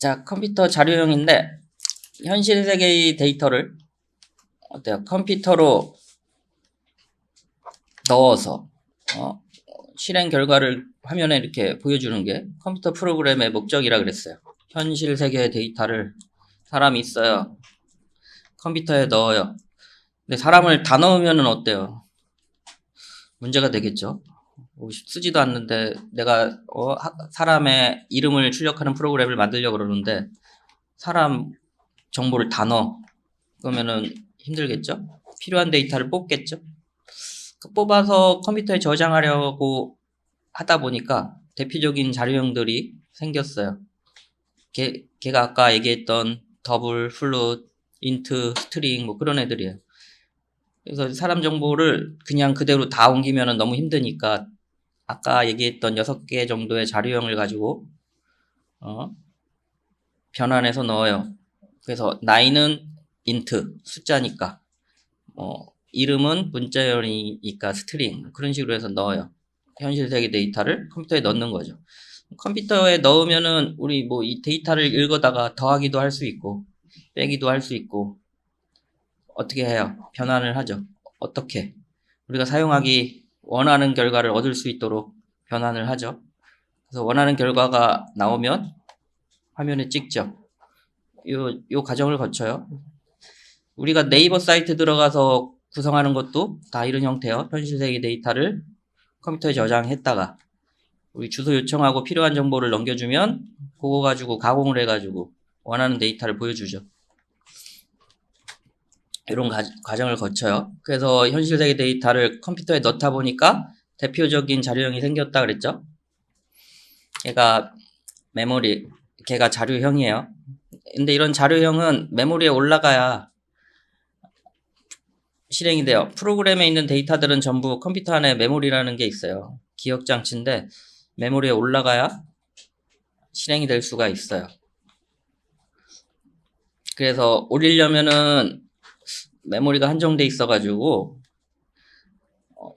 자, 컴퓨터 자료형인데 현실 세계의 데이터를 어때요? 컴퓨터로 넣어서 실행 결과를 화면에 이렇게 보여주는 게 컴퓨터 프로그램의 목적이라 그랬어요. 현실 세계의 데이터를 사람이 있어요. 컴퓨터에 넣어요. 근데 사람을 다 넣으면 어때요? 문제가 되겠죠. 쓰지도 않는데 내가 사람의 이름을 출력하는 프로그램을 만들려고 그러는데 사람 정보를 다 넣어. 그러면은 힘들겠죠? 필요한 데이터를 뽑겠죠? 뽑아서 컴퓨터에 저장하려고 하다 보니까 대표적인 자료형들이 생겼어요. 걔가 아까 얘기했던 더블, 플롯, 인트, 스트링 뭐 그런 애들이에요. 그래서 사람 정보를 그냥 그대로 다 옮기면 너무 힘드니까 아까 얘기했던 6개 정도의 자료형을 가지고 변환해서 넣어요. 그래서 나이는 인트, 숫자니까 이름은 문자열이니까 스트링 그런 식으로 해서 넣어요. 현실 세계 데이터를 컴퓨터에 넣는 거죠. 컴퓨터에 넣으면은 우리 뭐 이 데이터를 읽어다가 더하기도 할 수 있고 빼기도 할 수 있고 어떻게 해요? 변환을 하죠. 어떻게? 우리가 사용하기 원하는 결과를 얻을 수 있도록 변환을 하죠. 그래서 원하는 결과가 나오면 화면에 찍죠. 요 과정을 거쳐요. 우리가 네이버 사이트 들어가서 구성하는 것도 다 이런 형태요. 현실 세계 데이터를 컴퓨터에 저장했다가 우리 주소 요청하고 필요한 정보를 넘겨주면 그거 가지고 가공을 해가지고 원하는 데이터를 보여주죠. 이런 과정을 거쳐요. 그래서 현실 세계 데이터를 컴퓨터에 넣다 보니까 대표적인 자료형이 생겼다 그랬죠. 얘가 메모리, 걔가 자료형이에요. 근데 이런 자료형은 메모리에 올라가야 실행이 돼요. 프로그램에 있는 데이터들은 전부 컴퓨터 안에 메모리라는 게 있어요. 기억 장치인데 메모리에 올라가야 실행이 될 수가 있어요. 그래서 올리려면은 메모리가 한정돼 있어가지고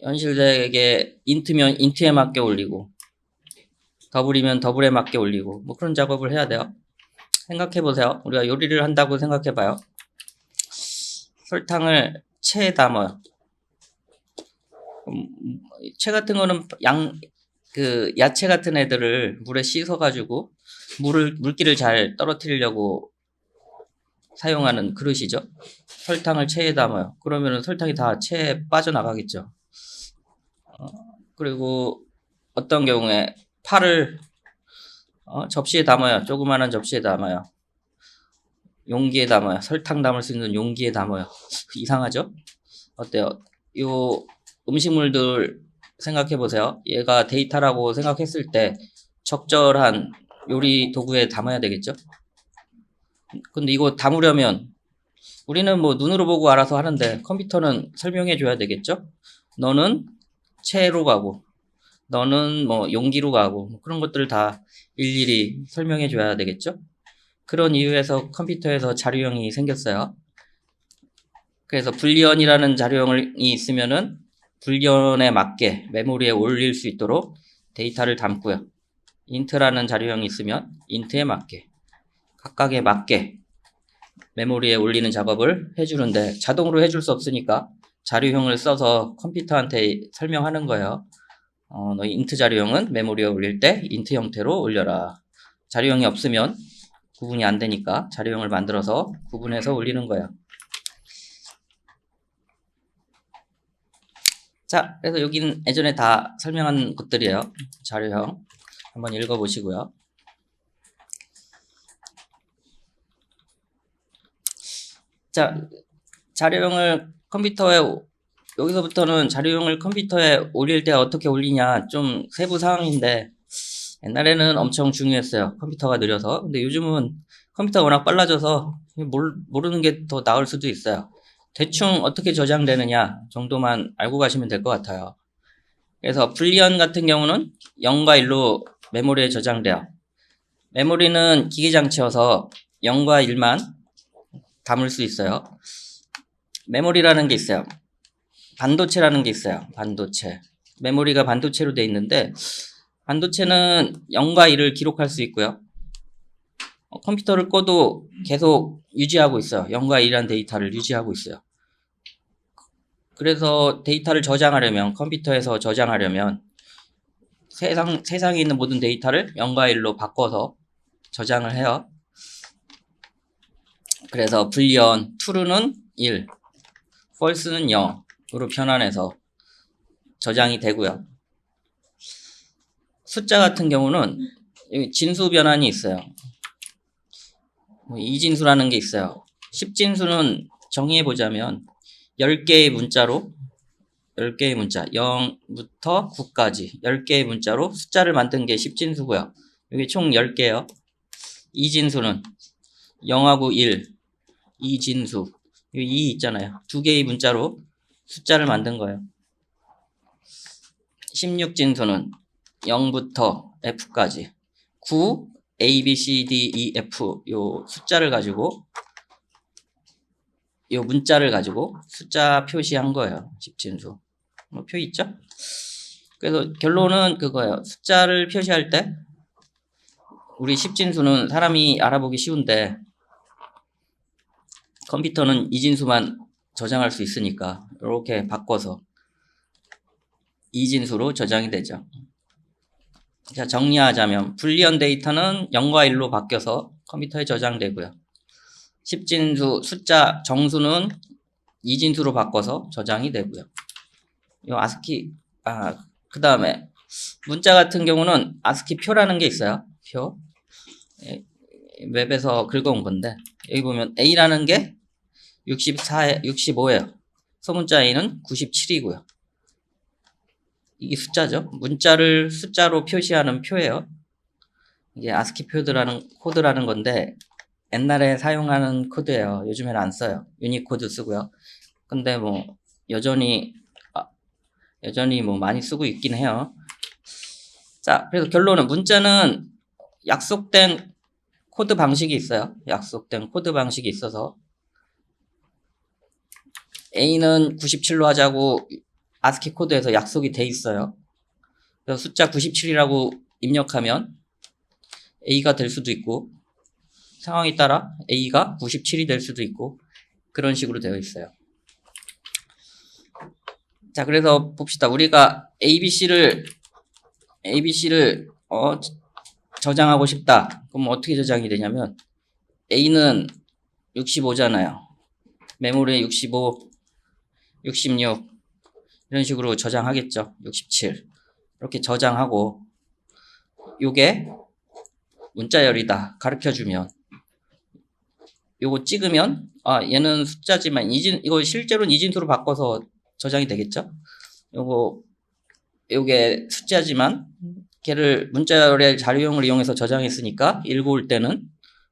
현실 세계 인트면 인트에 맞게 올리고 더블이면 더블에 맞게 올리고 뭐 그런 작업을 해야 돼요. 생각해 보세요. 우리가 요리를 한다고 생각해 봐요. 설탕을 체에 담아요. 채 같은 거는 야채 같은 애들을 물에 씻어가지고 물기를 잘 떨어뜨리려고 사용하는 그릇이죠. 설탕을 체에 담아요. 그러면은 설탕이 다 체에 빠져나가겠죠. 그리고 어떤 경우에 파를 접시에 담아요. 조그마한 접시에 담아요. 용기에 담아요. 설탕 담을 수 있는 용기에 담아요. 이상하죠? 어때요? 요 음식물들 생각해 보세요. 얘가 데이터라고 생각했을 때 적절한 요리 도구에 담아야 되겠죠? 근데 이거 담으려면 우리는 뭐 눈으로 보고 알아서 하는데 컴퓨터는 설명해 줘야 되겠죠? 너는 채로 가고 너는 뭐 용기로 가고 뭐 그런 것들을 다 일일이 설명해 줘야 되겠죠? 그런 이유에서 컴퓨터에서 자료형이 생겼어요. 그래서 불리언이라는 자료형이 있으면은 불리언에 맞게 메모리에 올릴 수 있도록 데이터를 담고요. 인트라는 자료형이 있으면 인트에 맞게 각각에 맞게 메모리에 올리는 작업을 해주는데 자동으로 해줄 수 없으니까 자료형을 써서 컴퓨터한테 설명하는 거예요. 너희 인트 자료형은 메모리에 올릴 때 인트 형태로 올려라. 자료형이 없으면 구분이 안 되니까 자료형을 만들어서 구분해서 올리는 거예요. 자, 그래서 여기는 예전에 다 설명한 것들이에요. 자료형 한번 읽어보시고요. 자, 자료형을 컴퓨터에 여기서부터는 자료형을 컴퓨터에 올릴 때 어떻게 올리냐 좀 세부 사항인데 옛날에는 엄청 중요했어요. 컴퓨터가 느려서. 근데 요즘은 컴퓨터가 워낙 빨라져서 모르는 게 더 나을 수도 있어요. 대충 어떻게 저장되느냐 정도만 알고 가시면 될 것 같아요. 그래서 불리언 같은 경우는 0과 1로 메모리에 저장돼요. 메모리는 기계장치여서 0과 1만 담을 수 있어요. 메모리라는 게 있어요. 반도체라는 게 있어요. 반도체. 메모리가 반도체로 되어 있는데 반도체는 0과 1을 기록할 수 있고요. 컴퓨터를 꺼도 계속 유지하고 있어요. 0과 1이라는 데이터를 유지하고 있어요. 그래서 데이터를 저장하려면, 컴퓨터에서 저장하려면 세상에 있는 모든 데이터를 0과 1로 바꿔서 저장을 해요. 그래서 불리언 true는 1, false는 0으로 변환해서 저장이 되고요. 숫자 같은 경우는 진수 변환이 있어요. 이진수라는 게 있어요. 10진수는 정의해보자면 10개의 문자로 10개의 문자 0부터 9까지 10개의 문자로 숫자를 만든 게 10진수고요. 여기 총 10개예요. 이진수는 0하고 1, 이진수 여기 2 있잖아요. 2개의 문자로 숫자를 만든 거예요. 16진수는 0부터 F까지 9, A, B, C, D, E, F 요 숫자를 가지고 요 문자를 가지고 숫자 표시한 거예요. 10진수. 뭐 표 있죠? 그래서 결론은 그거예요. 숫자를 표시할 때 우리 10진수는 사람이 알아보기 쉬운데 컴퓨터는 이진수만 저장할 수 있으니까 이렇게 바꿔서 이진수로 저장이 되죠. 자, 정리하자면 불리언 데이터는 0과 1로 바뀌어서 컴퓨터에 저장되고요. 10진수 숫자 정수는 이진수로 바꿔서 저장이 되고요. 요 아스키 그 다음에 문자 같은 경우는 아스키 표라는 게 있어요. 표. 웹에서 긁어온 건데 여기 보면 A라는 게 65예요. 소문자 A는 97이고요. 이게 숫자죠. 문자를 숫자로 표시하는 표예요. 이게 아스키 코드라는 건데 옛날에 사용하는 코드예요. 요즘에는 안 써요. 유니코드 쓰고요. 근데 뭐 여전히 뭐 많이 쓰고 있긴 해요. 자, 그래서 결론은 문자는 약속된 코드 방식이 있어요. 약속된 코드 방식이 있어서 A는 97로 하자고 아스키 코드에서 약속이 돼 있어요. 그래서 숫자 97이라고 입력하면 A가 될 수도 있고 상황에 따라 A가 97이 될 수도 있고 그런 식으로 되어 있어요. 자, 그래서 봅시다. 우리가 ABC를 저장하고 싶다. 그럼 어떻게 저장이 되냐면 A는 65잖아요. 메모리에 65, 66 이런 식으로 저장하겠죠. 67 이렇게 저장하고 요게 문자열이다 가르쳐주면 요거 찍으면 얘는 숫자지만 이거 실제로는 이진수로 바꿔서 저장이 되겠죠. 요게 숫자지만 걔를 문자열의 자료형을 이용해서 저장했으니까 읽어올 때는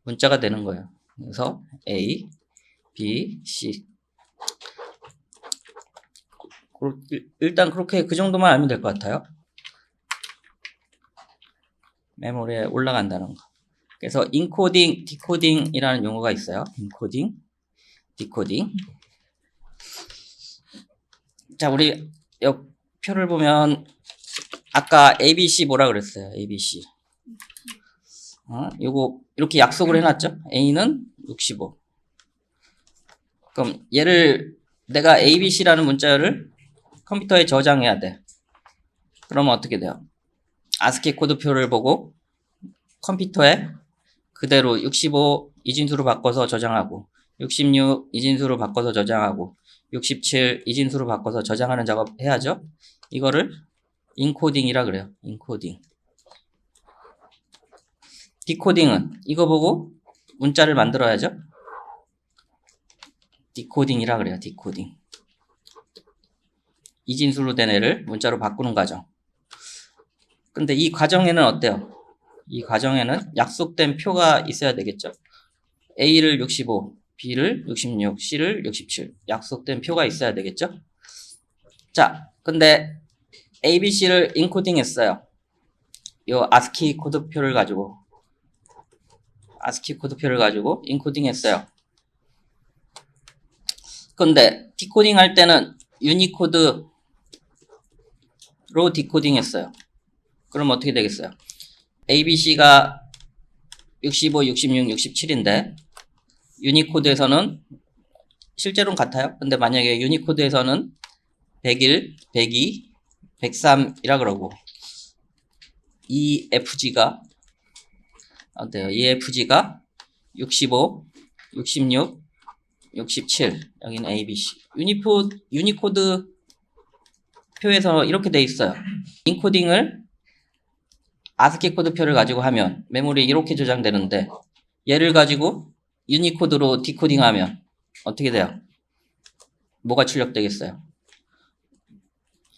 문자가 되는 거예요. 그래서 A, B, C 일단 그렇게 그 정도만 알면 될 것 같아요. 메모리에 올라간다는 거. 그래서 인코딩, 디코딩이라는 용어가 있어요. 인코딩, 디코딩. 자, 우리 여 표를 보면 아까 ABC 뭐라 그랬어요? ABC. 요거 이렇게 약속을 해놨죠? A는 65. 그럼 얘를 내가 ABC라는 문자열을 컴퓨터에 저장해야 돼. 그러면 어떻게 돼요? 아스키 코드표를 보고 컴퓨터에 그대로 65 이진수로 바꿔서 저장하고 66 이진수로 바꿔서 저장하고 67 이진수로 바꿔서 저장하는 작업 해야죠. 이거를 인코딩이라 그래요. 인코딩. 디코딩은 이거 보고 문자를 만들어야죠. 디코딩이라 그래요. 디코딩. 이진수로 된 애를 문자로 바꾸는 과정. 근데 이 과정에는 어때요? 이 과정에는 약속된 표가 있어야 되겠죠. A를 65, B를 66, C를 67. 약속된 표가 있어야 되겠죠. 자, 근데 ABC를 인코딩 했어요. 요 아스키 코드표를 가지고 인코딩 했어요. 근데 디코딩 할 때는 유니코드로 디코딩 했어요. 그럼 어떻게 되겠어요? ABC가 65, 66, 67인데 유니코드에서는 실제로는 같아요. 근데 만약에 유니코드에서는 101, 102, 103이라 그러고 EFG가 어때요? EFG가 65, 66, 67 여기는 ABC. 유니코드 표에서 이렇게 돼 있어요. 인코딩을 아스키 코드 표를 가지고 하면 메모리에 이렇게 저장되는데 얘를 가지고 유니코드로 디코딩하면 어떻게 돼요? 뭐가 출력되겠어요?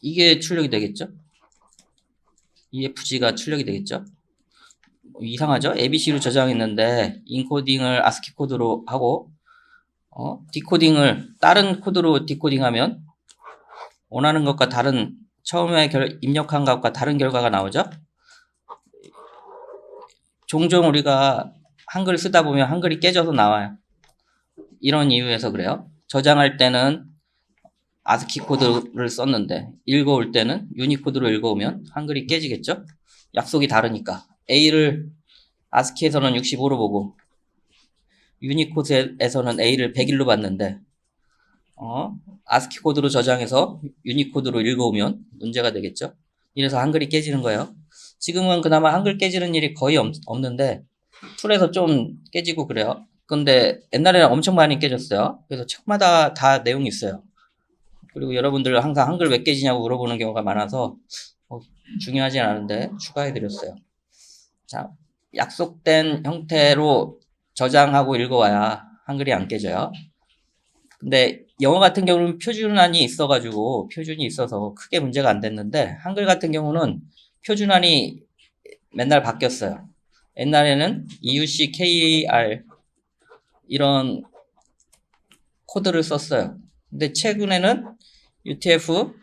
이게 출력이 되겠죠? EFG가 출력이 되겠죠? 이상하죠? ABC로 저장했는데 인코딩을 아스키 코드로 하고 디코딩을 다른 코드로 디코딩하면 원하는 것과 다른 처음에 입력한 것과 다른 결과가 나오죠? 종종 우리가 한글 쓰다 보면 한글이 깨져서 나와요. 이런 이유에서 그래요. 저장할 때는 아스키 코드를 썼는데 읽어올 때는 유니코드로 읽어오면 한글이 깨지겠죠? 약속이 다르니까. A를 아스키에서는 65로 보고 유니코드에서는 A를 101로 봤는데 아스키 코드로 저장해서 유니코드로 읽어오면 문제가 되겠죠? 이래서 한글이 깨지는 거예요. 지금은 그나마 한글 깨지는 일이 거의 없는데 툴에서 좀 깨지고 그래요. 근데 옛날에는 엄청 많이 깨졌어요. 그래서 책마다 다 내용이 있어요. 그리고 여러분들 항상 한글 왜 깨지냐고 물어보는 경우가 많아서 중요하진 않은데 추가해드렸어요. 자, 약속된 형태로 저장하고 읽어와야 한글이 안 깨져요. 근데 영어 같은 경우는 표준안이 있어서 크게 문제가 안 됐는데 한글 같은 경우는 표준안이 맨날 바뀌었어요. 옛날에는 EUC, KAR 이런 코드를 썼어요. 근데 최근에는 UTF-8로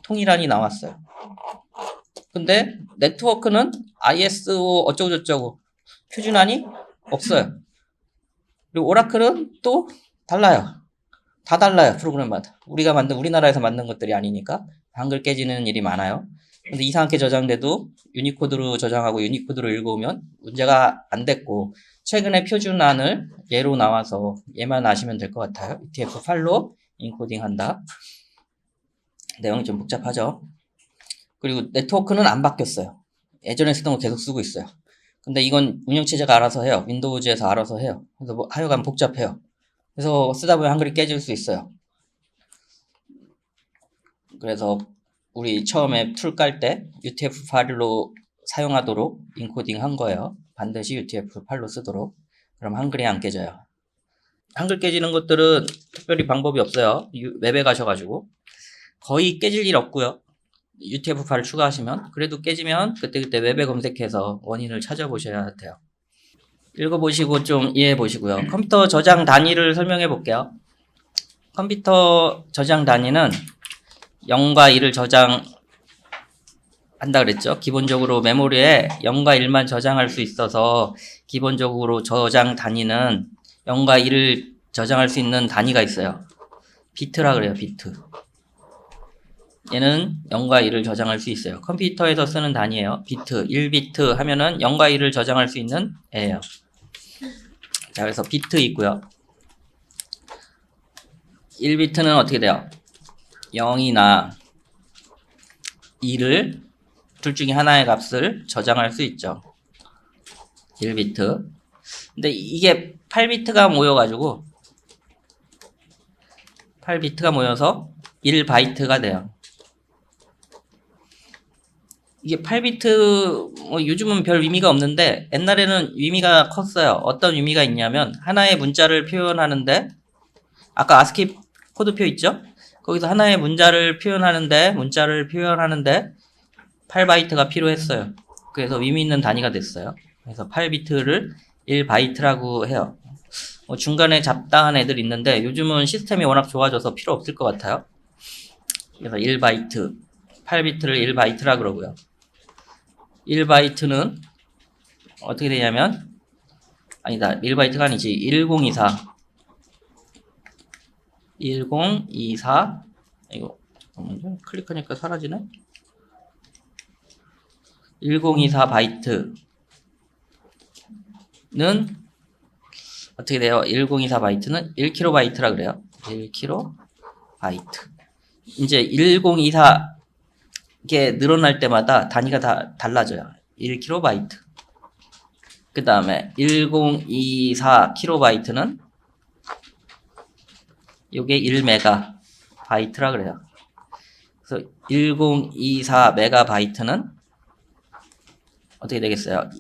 통일안이 나왔어요. 근데 네트워크는 ISO 어쩌고저쩌고 표준안이 없어요. 그리고 오라클은 또 달라요. 다 달라요, 프로그램마다. 우리나라에서 만든 것들이 아니니까 한글 깨지는 일이 많아요. 근데 이상하게 저장돼도 유니코드로 저장하고 유니코드로 읽어오면 문제가 안 됐고 최근에 표준안을 얘로 나와서 얘만 아시면 될 것 같아요. UTF-8로 인코딩 한다. 내용이 좀 복잡하죠. 그리고 네트워크는 안 바뀌었어요. 예전에 쓰던 거 계속 쓰고 있어요. 근데 이건 운영체제가 알아서 해요. 윈도우즈에서 알아서 해요. 그래서 하여간 복잡해요. 그래서 쓰다 보면 한글이 깨질 수 있어요. 그래서 우리 처음에 툴 깔 때 UTF-8로 사용하도록 인코딩 한 거예요. 반드시 UTF-8로 쓰도록. 그럼 한글이 안 깨져요. 한글 깨지는 것들은 특별히 방법이 없어요. 웹에 가셔가지고 거의 깨질 일 없고요. UTF-8을 추가하시면 그래도 깨지면 그때그때 웹에 검색해서 원인을 찾아보셔야 돼요. 읽어보시고 좀 이해해보시고요. 컴퓨터 저장 단위를 설명해 볼게요. 컴퓨터 저장 단위는 0과 1을 저장한다 그랬죠. 기본적으로 메모리에 0과 1만 저장할 수 있어서 기본적으로 저장 단위는 0과 1을 저장할 수 있는 단위가 있어요. 비트라 그래요. 비트. 얘는 0과 1을 저장할 수 있어요. 컴퓨터에서 쓰는 단위예요. 비트, 1비트 하면은 0과 1을 저장할 수 있는 애예요. 자, 그래서 비트 있고요. 1비트는 어떻게 돼요? 0이나 2를 둘 중에 하나의 값을 저장할 수 있죠. 1비트. 근데 이게 8비트가 모여가지고 8비트가 모여서 1바이트가 돼요. 이게 8비트 요즘은 별 의미가 없는데 옛날에는 의미가 컸어요. 어떤 의미가 있냐면 하나의 문자를 표현하는데 아까 아스키 코드표 있죠? 거기서 하나의 문자를 표현하는데 8바이트가 필요했어요. 그래서 의미 있는 단위가 됐어요. 그래서 8비트를 1바이트라고 해요. 중간에 잡다한 애들 있는데 요즘은 시스템이 워낙 좋아져서 필요 없을 것 같아요. 그래서 1바이트, 8비트를 1바이트라 그러고요. 1바이트는 어떻게 되냐면 아니다. 1바이트가 아니지. 1024 이거 잠깐만요. 클릭하니까 사라지네. 1024 바이트 어떻게 돼요? 1024 바이트는 1KB 그래요. 1KB. 이제 1024 이게 늘어날 때마다 단위가 다 달라져요. 1KB. 그 다음에 1024 KB 요게 1MB 그래요. 그래서 1024 MB는 어떻게 되겠어요?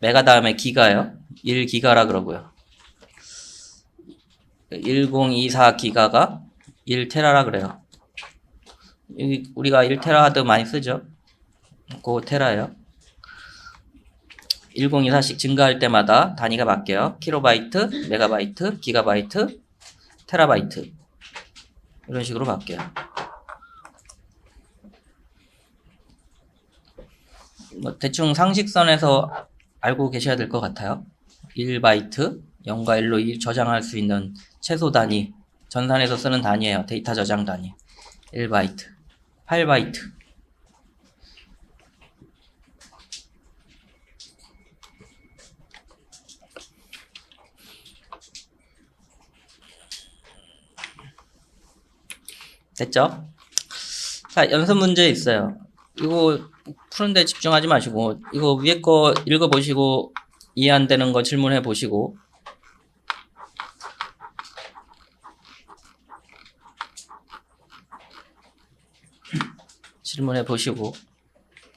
메가 다음에 기가예요. 1기가라 그러고요. 1024 기가가 1테라라 그래요. 여기 우리가 1테라 하드 많이 쓰죠. 그 테라예요. 1024씩 증가할 때마다 단위가 바뀌어요. 킬로바이트, 메가바이트, 기가바이트, 테라바이트 이런 식으로 바뀌어요. 뭐 대충 상식선에서 알고 계셔야 될 것 같아요. 1바이트 0과 1로 저장할 수 있는 최소 단위, 전산에서 쓰는 단위예요. 데이터 저장 단위. 1바이트, 8바이트. 됐죠? 자, 연습 문제 있어요. 이거 푸는데 집중하지 마시고 이거 위에 거 읽어보시고 이해 안 되는 거 질문해 보시고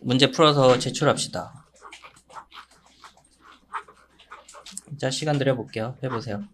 문제 풀어서 제출합시다. 자, 시간 드려볼게요. 해보세요.